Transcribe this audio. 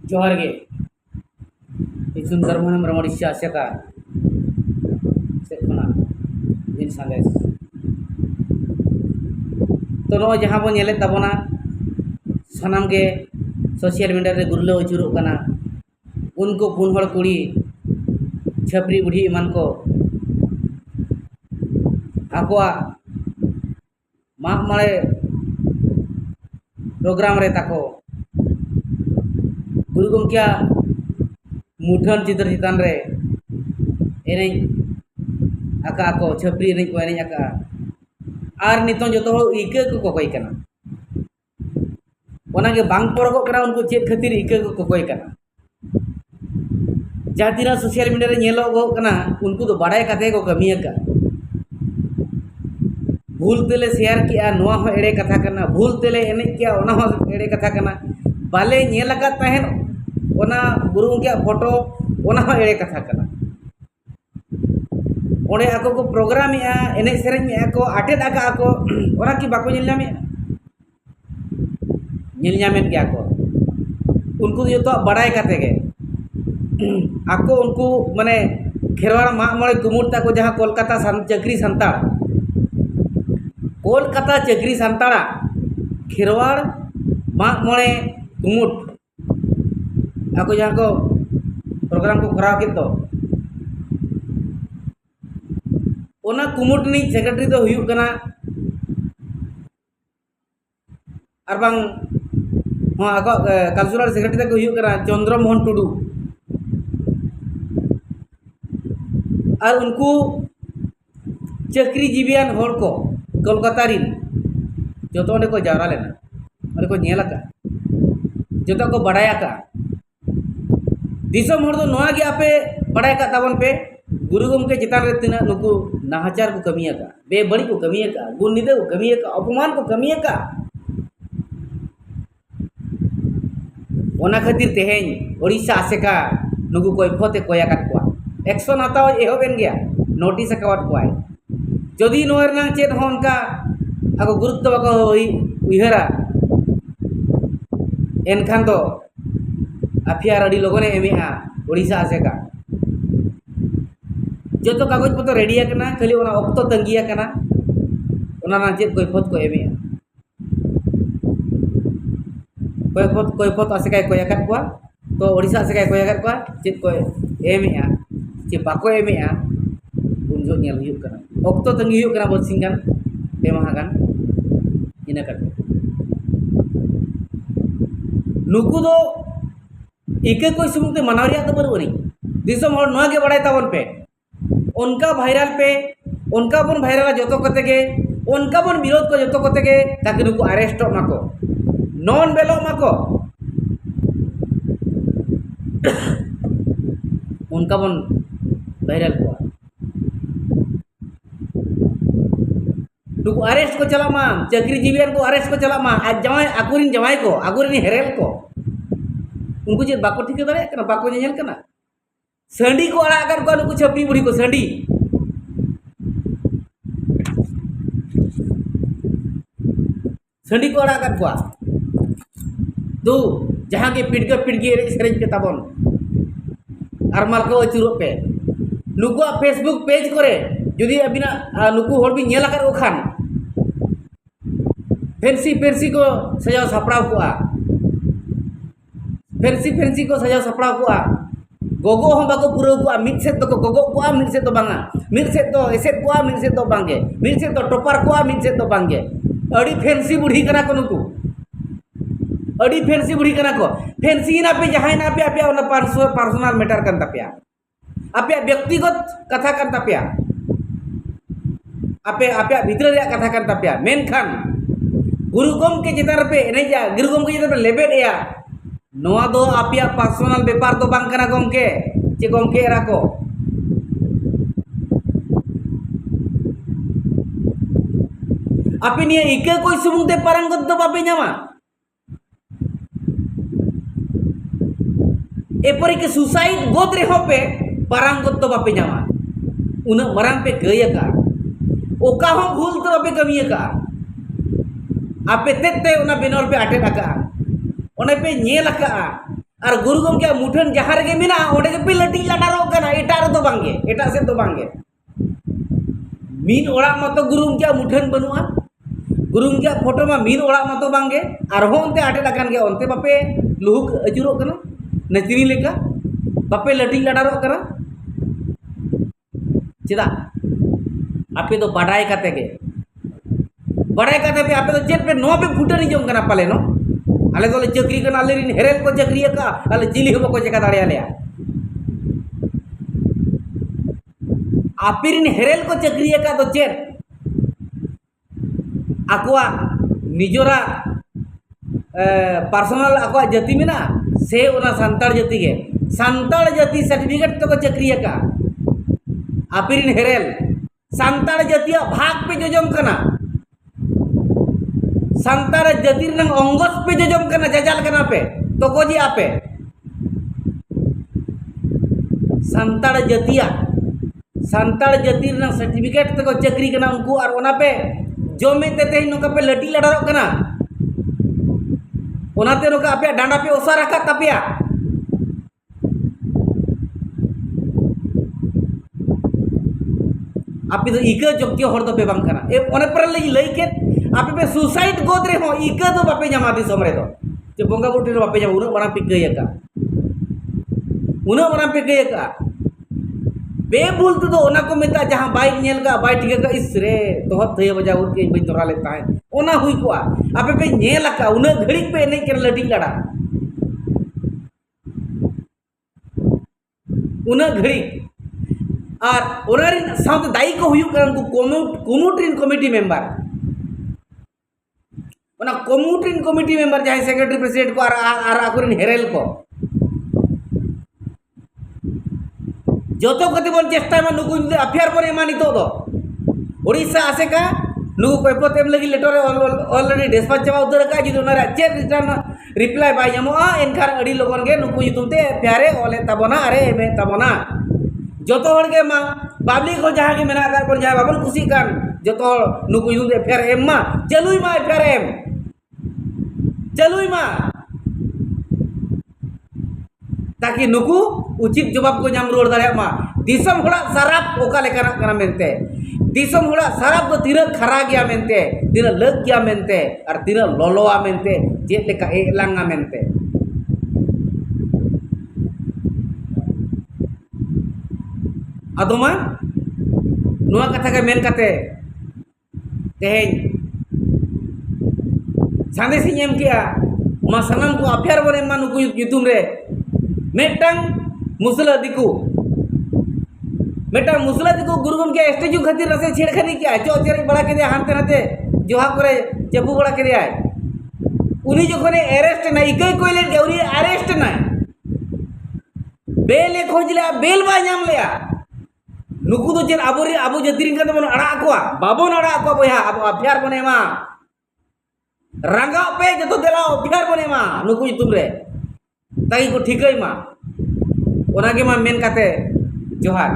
जोहार गे सुंदर मोहन रमणीशा आशका से खना दिन संदेश तो नो जहां बो नेले तबना सनाम गे सोशल मीडिया रे गुरलो अचुरो कना उनको पुन हड़ कुड़ी छपरी बुढ़ी ईमान को आकुआ माग मारे प्रोग्राम रे ताको गुरु गमकिया मुठन चित्र चितान रे एने आका को छपरी एने को एने आका आर नितों जो तो इके को कोई कना ओना के बांग परगो कना उनको चेत खातिर इके को कोई कना जहाँ तीना सोशल मीडिया रे नेलो गो कना उनको तो बड़ाई कथे को कमी का भूल तेले शेयर किया नोआ हो एड़े कथा कना भूल तेले एने किया ओना हो एड़े कथा कना बाले नेल का तहन ओना गुरु के फोटो ओना हो एड़े कथा कना ओने आको को प्रोग्राम या एने सेरें को आटेद आका आको ओना की बाको नेल ᱧᱟᱢᱮᱫ गया को उनको जो बड़ाई कते गे आको उनको माने खेरवाड़ माग मळे कुमुरता को जहाँ कोलकाता चक्री संताड़ कोलकाता चक्री संताड़ा खेरवाड़ माग मळे कुमुट आको जहाँ को प्रोग्राम को कराव के तो ओना कुमुट नि सेक्रेटरी तो हुयुग कना अरबांग हाँ आको कल्चरल सेक्रेटरी को हुयुग कना चंद्रमोहन टुडू और उनको चक्री जीवियान होड़ को कोलकाता रिन जो तो को जावरा लेना और को नेल का जो तो को बड़ाया का दिसम होड़ तो नोआ गे आपे बड़ाय का ताबन पे गुरु गमके चितान रे तिना नुकु नाहचार को कमिया का बेबड़ी को कमिया का गुणनिदे को कमिया का अपमान को कमिया का ओना खातिर तेहें ओडिशा आसेका नुकु कोई फोते कोया काट को एक्शन हताव एहबेन गया नोटिस अकाउट को जदि नोरना चेत हो उनका आको गुरुत्व बाको उहरा एनखान दो आफियार अड़ी लगने एमेहा ओडिशा आसेका जो तो कागज पत्र रेडी करना खाली ओना ऑक्तो तंगिया करना ओना ना चेत कोई फोत को एमेहा कोई फोत आसेका कोया काट को तो ओडिशा आसेका कोया काट को चेत को एमेहा चे बाको एमेहा उन जो नेल हुयुग कना ऑक्तो तंगी हुयुग कना बरसिंग गान पे माहा गान इना काट नुकु दो इके कोई सुमुते मनावरिया तो बरवरी दिसम हर नोआ के बड़ाई तावन पे उनका वायरल पे उनका बन वायरल जो तो कते के उनका बन विरोध को जो तो कते के ताकि नुकु अरेस्ट माको नॉन बेलो माको उनका बन वायरल को नुकु अरेस्ट को चला मा चक्री जीवियन को अरेस्ट को चला मा आज जमाई आकुरिन जमाई को आकुरिन हेरेल को उनको जे बाको ठीक दाड़े कना बाको नेल कना संडी को अड़ा कर को नुकु छपरी बुढ़ी को संडी संडी को अड़ा कर को दो जहां के पिटगे रे सरेज पे ताबन आरमाल को अचुरो पे नुकु फेसबुक पेज करे यदि अबिना नुकु होड़ भी नेल कर खान फेंसी को सजाव सापड़ाव को फेंसी को सजाव सापड़ाव को गोगो हम बाको पुरो को मिड सेट तो गोगो को मिड सेट तो बांगा मिड सेट तो एसेट को मिड सेट तो बांगे मिड सेट तो टॉपर को मिड सेट तो बांगे अड़ी फेंसी बुढ़ी कना को नुकु अड़ी फेंसी बुढ़ी कना को फेंसी ना पे जहां ना पे आपे ओना पर्सनल मैटर कन तपिया आपे व्यक्तिगत कथा कन तपिया आपे भीतर रे कथा कन तपिया मेनखान गुरु गमके चितार पे एनेजा गुरु गमके चितार पे लेबेट या नोआ दो आपे पर्सनल व्यापार तो बांग कना गमके चे गमके एरा को आपे निया इके कोई सुमुंगते पारंगत दो बापे ᱧᱟᱢᱟ एपरी के सुसाइड गोद रे होपे पारंगत तो बापे ᱧᱟᱢᱟ उन मरांग पे गया का ओका हो भूल तो बापे कमिया का आपे तेते उना बेनर पे आटे लगा ओने पे नेल लगा और गुरु गमके मुठन जहाँ रे मेना ओंडे के पे लटी लाडारो कना एटा रे तो बांगे एटा से तो बांगे मीन ओड़ा मतो गुरु गमके मुठन बनुआ गुरु गमके फोटो मा मीन ओड़ा मतो बांगे और हो ओंते आटे लगान के ओंते बापे लुहुक अजुरो कना नचनी लेका बापे लटी लाडारो कना चेदा आपे तो बड़ाई काते के बड़ाई काते पे आपे तो चेत पे नो पे फुटनी जों कना पाले नो आले तो चक्री कना आले रिन हेरेल को चक्री का आले चिली हो को चेका दाड़े आले आपे रिन हेरेल को चक्री का तो चेत आकुआ निजोरा पर्सनल आकुआ जाति में ना से ओना संताड़ जाति के संताड़ जाति सर्टिफिकेट तो को चक्री का आपे रिन हेरेल संताड़ जातिया भाग पे जोजम कना संतार जातिर नंग अंगस पे जोजम कना जजाल कना पे तो को जी आपे संतार जातिर नंग सर्टिफिकेट तक चक्री कना उनको और ओना पे जो में ते नोका पे लटी लडारो कना ओनाते नोका आपे डांडा पे ओसा रखा तपिया आपे तो इका जोक्तिय हर दो पे बांग कना ए ओने पर लई के आपे पे सुसाइड गोद रे हो इका तो बापे जामा दिसम रे दो जे बोंगा बुटी रे बापे जामा उना बना पिकय का उना बना पिकय का बे बोलते तो ओना को मेता जहां बाइक नेल का बाइक ठीक का इस रे तो हत थय बजा उठ के बई तोरा लेता है ओना हुई को आपे पे नेल का उना घड़ी पे नहीं कर लटी लड़ा उना घड़ी और ओनारिन साउथ दाई को हुयु कर कोमुट्रिन कमिटी मेंबर ओना कोमुट्रिन कमिटी मेंबर जहां सेक्रेटरी प्रेसिडेंट को और आकुरिन हेरेल को जोतो कति बोन चेष्टा में नुकु अफेयर पर एमा नितो दो ओडिशा आसे का नुकु कोइपो तेम लगी लेटर ऑलरेडी डिस्पैच चाबा उतर का जिदो ना चेक रिटर्न रिप्लाई बाय जामो एनखार अडी लोगन के नुकु युतुते प्यारे ओले तबना अरे मे तबना जोतो हर के मा पब्लिक को जहां के मेना कर पर जाय बाबन खुशी कान जोतो नुकु युतुते फेर एम मा चलुई मा फेर एम चलुई मा ताकि नुकु उचित जवाब को नाम रोड दाड़े मा दिसम होड़ा सराप ओका लेकना कना मेनते दिसम होड़ा सराप तो तीर खरा गया मेनते तीर लग गया मेनते और तीर लोलोआ मेनते जे लेका एलांगा मेनते अदोमा नुआ कथा के मेन कते तेहेन सांदे से एम किया मा सनम को अफेयर बने मा नुकु युतुम रे मेटंग मुसला दिकु गुरु गमके स्टेजू खातिर रसे छेड़खानी किया चो चेरे बड़ा के हानते नाते जोहा करे चपू बड़ा के आय उनी जखने अरेस्ट ना इकई कोइले देउरी अरेस्ट ना बेल खोजले बेल बा नाम लेया नुकु तो चेर आबो जतिरिन का बन अड़ा को बाबोन अड़ा को बया अब अफेयर बने मा रंगा पे जतो देला अफेयर बने मा नुकु युतुम रे ताई को ठीकई मा ओना के मा मेन काते जोहार।